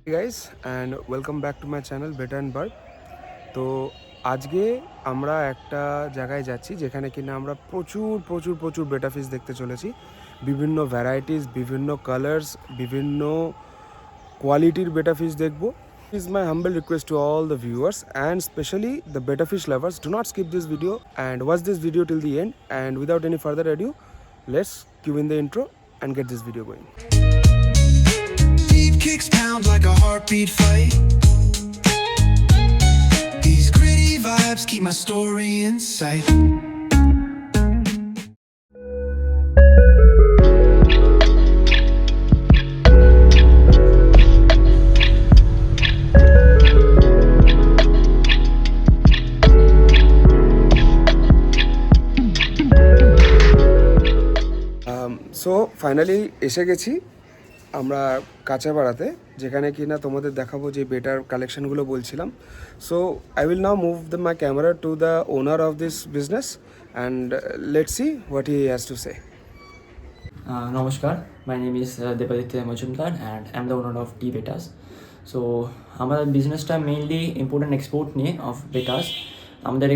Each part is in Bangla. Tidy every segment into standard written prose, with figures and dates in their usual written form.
Hey guys, and welcome back to my channel Better and Bird. তো আজকে আমরা একটা জায়গায় যাচ্ছি যেখানে কিনা আমরা প্রচুর প্রচুর প্রচুর বেটা ফিশ দেখতে চলেছি। বিভিন্ন ভ্যারাইটিস, বিভিন্ন কালার্স, বিভিন্ন কোয়ালিটির বেটা ফিশ দেখব। Is my humble request to all the viewers and especially the betta fish lovers, do not skip this video and watch this video till the end. And without any further ado, let's cue in the intro and get this video going. Deep kicks pound like a heartbeat fight. These gritty vibes keep my story in sight. So finally এসে গেছি আমরা কাঁচাপাড়াতে, যেখানে কিনা তোমাদের দেখাবো যে বেটার কালেকশনগুলো বলছিলাম। So I will now move my camera to the owner of this business and let's see what he has to say. নমস্কার, my name is Debaditya Majumdar and I am the owner of T bettas. So আমাদের বিজনেসটা মেইনলি ইম্পোর্ট অ্যান্ড এক্সপোর্ট নিয়ে অফ বেটাস। আমাদের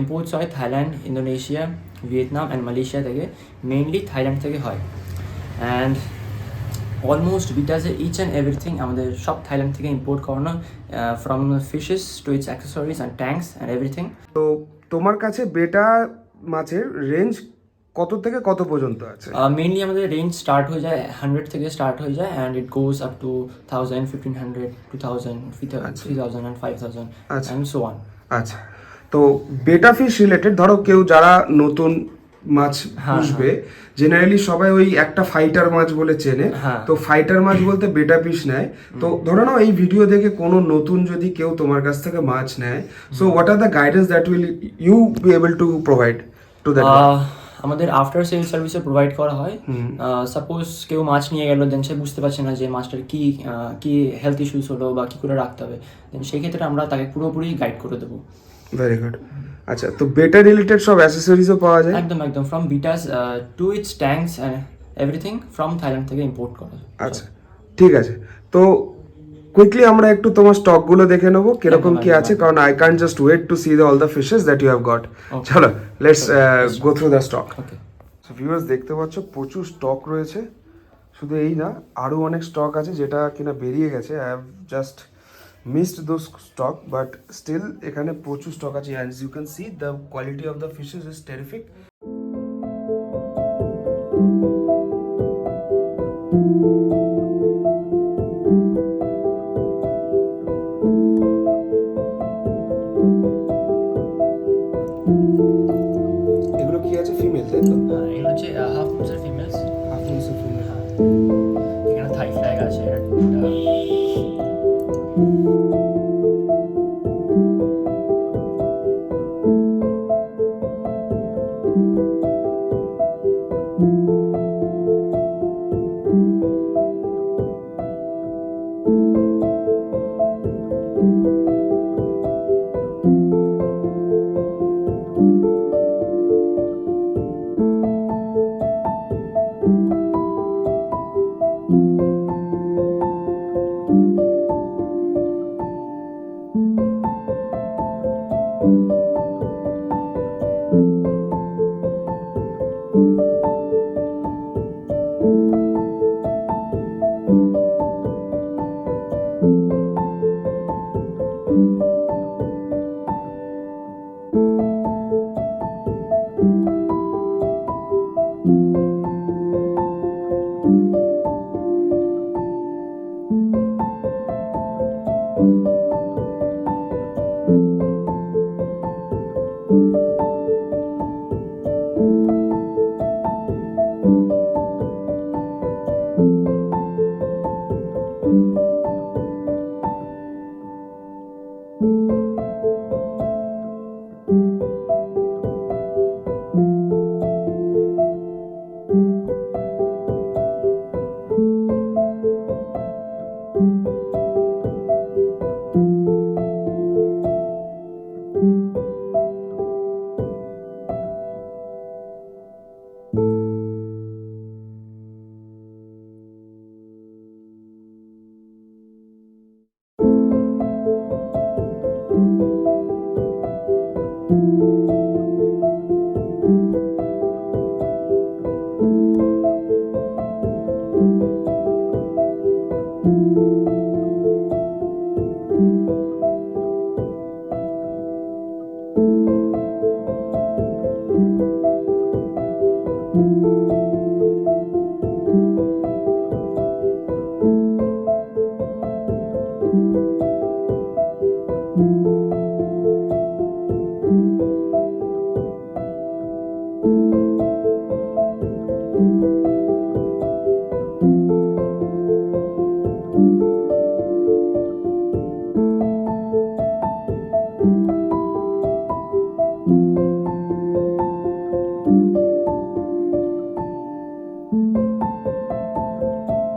ইম্পোর্টস হয় Thailand, Indonesia, Vietnam and Malaysia থেকে। মেইনলি থাইল্যান্ড থেকে হয় অ্যান্ড অলমোস্ট বিটাসের ইচ অ্যান্ড এভরিথিং আমাদের সব থাইল্যান্ড থেকে ইম্পোর্ট করানো, from fishes to its accessories and tanks and everything. তো তোমার কাছে বেটা মাছের রেঞ্জ কত থেকে কত পর্যন্ত আছে? মেইনলি আমাদের রেঞ্জ স্টার্ট হয়ে যায় 100 থেকে স্টার্ট হয়ে যায় and it goes up to 1000, 1500, 2000, 3000 and 5000 and so on. আচ্ছা, তো বেটা ফিশ রিলেটেড ধরো কেউ যারা নতুন মাছ পুষবে, জেনারেলি সবাই ওই একটা ফাইটার মাছ বলে চেনে। তো ফাইটার মাছ বলতে বেটা ফিশ নেয়। তো ধরো না এই ভিডিও দেখে কোনো নতুন যদি কেউ তোমার কাছ থেকে মাছ নেয়, so what are the guidance that will you be able to provide to that? আমাদের আফটার সেল সার্ভিসে প্রোভাইড করা হয়। সাপোজ কেউ মাছ নিয়ে গেল, দেন সে বুঝতে পারছে না যে মাছটার কি হেলথ ইস্যুস হলো বা কী করে রাখতে হবে, দেন সেই ক্ষেত্রে আমরা তাকে পুরোপুরি গাইড করে দেবো। Very good. আচ্ছা, তো বেটা রিলেটেড সব অ্যাসেসরিজও পাওয়া যায়? একদম একদম, from bettas to its tanks and everything from Thailand থেকে ইম্পোর্ট করা। আচ্ছা, ঠিক আছে। তো কুইকলি আমরা একটু তোমার স্টকগুলো দেখে নেবো কিরকম কি আছে, কারণ I can't just wait to see all the fishes that you have got. চলো let's go through the stock. So viewers, দেখতে পাচ্ছ প্রচুর স্টক রয়েছে। শুধু এই না, আরও অনেক স্টক আছে যেটা কিনা বেরিয়ে গেছে। I have just missed those stock, but still এখানে প্রচুর স্টক আছে। And you can see the quality of the fishes is terrific. এগুলো কি আছে? ফিমেল, তাই তো? হ্যাঁ, এগুলো হচ্ছে হাফ মুসের ফিমেলস। হাফ মুসের ফিমেল। হ্যাঁ, এখানে থাই ফ্ল্যাগ আছে।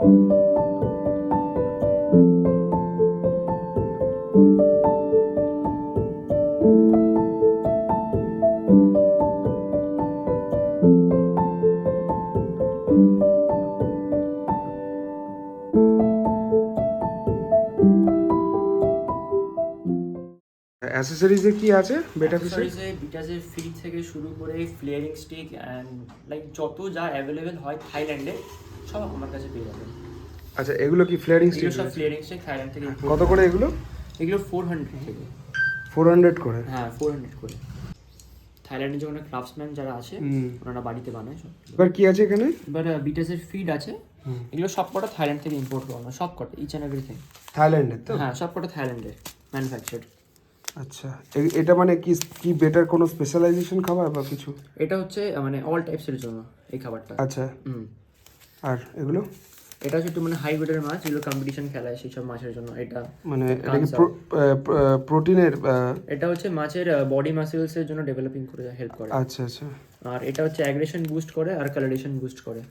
অ্যাসেসরিজে কি আছে বেটা ফিশে? অ্যাক্সেসরিজে বিটাসের ফিট থেকে শুরু করে ফ্লেয়ারিং স্টিক অ্যান্ড লাইক যত যা অ্যাভেলেবেল হয় থাইল্যান্ডে সব আমার কাছে পেয়ে যাবেন। আচ্ছা, এগুলো কি ফ্লেয়ারিং এগুলো স্টিক? সব ফ্লেয়ারিং স্টিক থাইল্যান্ড থেকে import কত করে এগুলো? এগুলো 400 থেকে। 400 করে? হ্যাঁ 400 করে। থাইল্যান্ডে যখন ক্রাফটসম্যান যারা আছে হুম। ওনারা বাড়িতে বানায় সব। এবার কি আছে এখানে? এবার বিটাসের ফিড আছে, এগুলো সব কটা থাইল্যান্ড থেকে ইম্পোর্ট করানো, সব কটা ইচ অ্যান্ড এভরিথিং। থাইল্যান্ডের তো? হ্যাঁ সব কটা থাইল্যান্ডের ম্যানুফ্যাকচার্ড। আচ্ছা, এটা মানে কি কি বেটার কোনো স্পেশালাইজেশন খাবার বা কিছু? এটা হচ্ছে মানে অল টাইপসের জন্য এই খাবারটা। আচ্ছা, হুম। আর এগুলো? এটা হচ্ছে একটু মানে হাই গ্রেডের মাছ, যেগুলো কম্পিটিশন খেলায় সেই সব মাছের জন্য এটা। মানে এটা কি কাঁচা। প্রোটিনের? এটা হচ্ছে মাছের বডি মাসেলস এর জন্য ডেভেলপিং করে হেল্প করে। আচ্ছা আচ্ছা আর এটা হচ্ছে অ্যাগ্রেশন বুস্ট করে আর কালারেশন বুস্ট করে।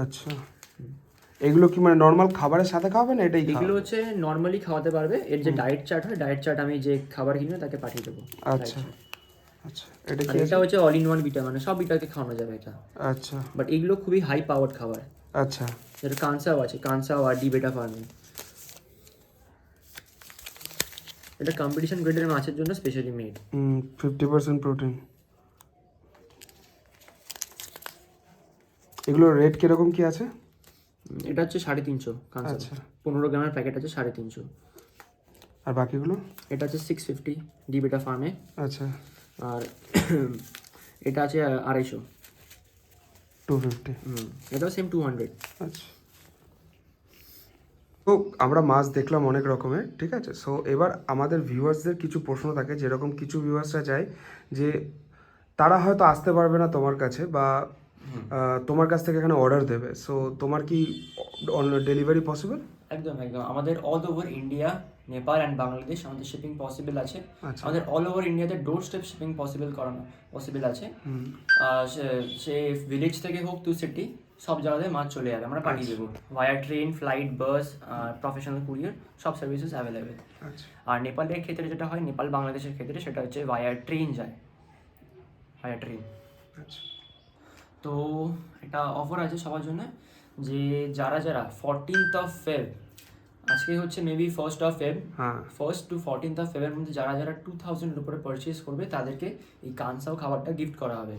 আচ্ছা, এগুলো কি মানে নর্মাল খাবারের সাথে খাবে না এটাই এগুলো হচ্ছে নর্মালি খাওয়াতে পারবে, এর যে ডায়েট চার্ট হয় ডায়েট চার্ট আমি যে খাবার কিনবো তাকে পাঠিয়ে দেবো। আচ্ছা আচ্ছা, এটা আর কি এটা হচ্ছে অল ইন ওয়ান বিটা, মানে সব বিটাকে খাওয়ানো যাবে এটা। আচ্ছা বাট এগুলো খুবই হাই পাওয়ার্ড খাবার। আচ্ছা যেটা কানসাও আছে, কানসাও আর ডি বেটা ফার্মিং। এটা কম্পিটিশন গ্রেডের মাছের জন্য স্পেশালি মেড। 50% প্রোটিন। এগুলো রেট কিরকম কি আছে? এটা হচ্ছে 350 কানসাও। আচ্ছা। 15 গ্রামের প্যাকেট আছে 350। আর বাকিগুলো? এটা হচ্ছে 650 ডি বেটা ফার্মে। আচ্ছা, আর এটা আছে 250। 250। এটাও সেম 200। আচ্ছা, তো আমরা মাছ দেখলাম অনেক রকমের, ঠিক আছে। সো এবার আমাদের ভিউয়ার্সদের কিছু প্রশ্ন থাকে, যেরকম কিছু ভিউয়ার্সরা চায় যে তারা হয়তো আসতে পারবে না তোমার কাছে, বা তোমার কাছ থেকে এখানে অর্ডার দেবে। সো তোমার কি ডেলিভারি পসিবল? একদম একদম, আমাদের all over India, Nepal and Bangladesh আমাদের শিপিং পসিবল আছে। আচ্ছা। আমাদের অল ওভার ইন্ডিয়াতে ডোর স্টেপ শিপিং করানো পসিবল আছে। সে ভিলেজ থেকে হোক টু সিটি, সব জায়গাতে মাছ চলে যাবে, আমরা পাঠিয়ে দেবো ভায়া ট্রেন, ফ্লাইট, বাস, প্রফেশনাল কুরিয়ার, সব সার্ভিসেস অ্যাভেলেবেল। আচ্ছা আর নেপালের ক্ষেত্রে যেটা হয়, নেপাল বাংলাদেশের ক্ষেত্রে সেটা হচ্ছে ভায়া ট্রেন যায়, ভায়া ট্রেন। আচ্ছা তো এটা অফার আছে সবার জন্য, যে যারা 14th Feb, আজকে হচ্ছে মেবি 1st Feb, হ্যাঁ 1st to 14th Feb এর মধ্যে যারা 2000 এর উপরে পারচেস করবে তাদেরকে এই কানসাও খাবারটা গিফট করা হবে।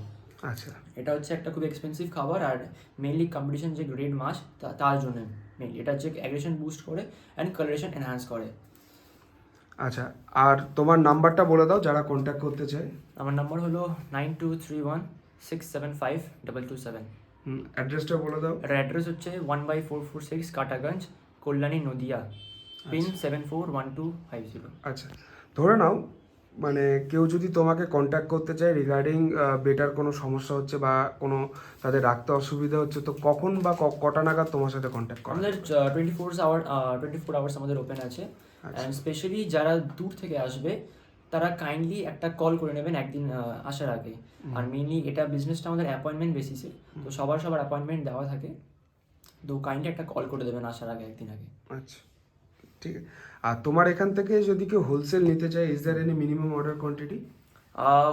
আচ্ছা এটা হচ্ছে একটা খুব এক্সপেন্সিভ খাবার, আর মেইনলি কম্পিটিশন যে গ্রেড মাছ তার জন্য মেইনলি এটা হচ্ছে অ্যাগ্রেশন বুস্ট করে অ্যান্ড কালারেশন এনহ্যান্স করে। আচ্ছা, আর তোমার নাম্বারটা বলে দাও যারা কন্ট্যাক্ট করতে চায়। আমার নাম্বার হলো 9231675227। অ্যাড্রেসটা বলে দাও। এটার অ্যাড্রেস হচ্ছে 1/446 কাটাগঞ্জ, কল্যাণী, নদিয়া, পিন 741250। আচ্ছা, ধরে নাও মানে কেউ যদি তোমাকে কন্ট্যাক্ট করতে চায় রিগার্ডিং বেটার কোনো সমস্যা হচ্ছে বা কোনো তাদের রাখতে অসুবিধা হচ্ছে, তো কখন বা কটা নাগাদ তোমার সাথে কন্ট্যাক্ট করা? আমাদের 24 আওয়ার্স আমাদের ওপেন আছে। অ্যান্ড স্পেশালি যারা দূর থেকে আসবে তারা কাইন্ডলি একটা কল করে নেবেন একদিন আসার আগে। আর মেইনলি এটা বিজনেসটা আমাদের অ্যাপয়েন্টমেন্ট বেসিসে, তো সবার অ্যাপয়েন্টমেন্ট দেওয়া থাকে, তো কাইন্ডলি একটা কল করে দেবেন আসার আগে, একদিন আগে। আচ্ছা, ঠিক আছে। আর তোমার এখান থেকে যদি কেউ হোলসেল নিতে চায়, is there any minimum order quantity?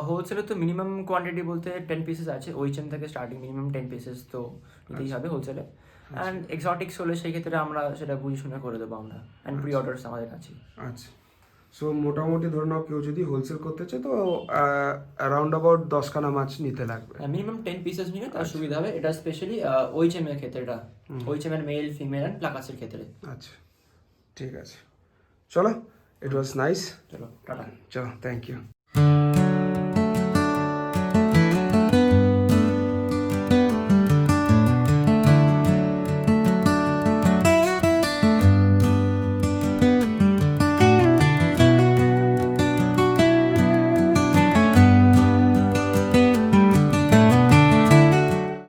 হোলসেলে তো মিনিমাম কোয়ান্টিটি বলতে 10 পিসেস আছে, ওইচেন থেকে স্টার্টিং মিনিমাম 10 পিসেস তো নিতেই হবে হোলসেলে। অ্যান্ড এক্সোটিক্স হলে সেই ক্ষেত্রে আমরা সেটা বুঝে শুনে করে দেবো আমরা, অ্যান্ড প্রি অর্ডার্স আমাদের কাছে। আচ্ছা, সো মোটামুটি ধরে নাও কেউ যদি হোলসেল করতে চায় তো অ্যারাউন্ড অ্যাবাউট 10খানা মাছ নিতে লাগবে। মিনিমাম 10 পিসেস নিলে তার সুবিধা হবে। এটা স্পেশালি ওইচএম এর ক্ষেত্রে, এটা ওইচএম এর মেল, ফিমেল অ্যান্ড প্লাকাসের ক্ষেত্রে। আচ্ছা, ঠিক আছে, চলো, ইট ওয়াজ নাইস। চলো টাটা। চলো, থ্যাংক ইউ।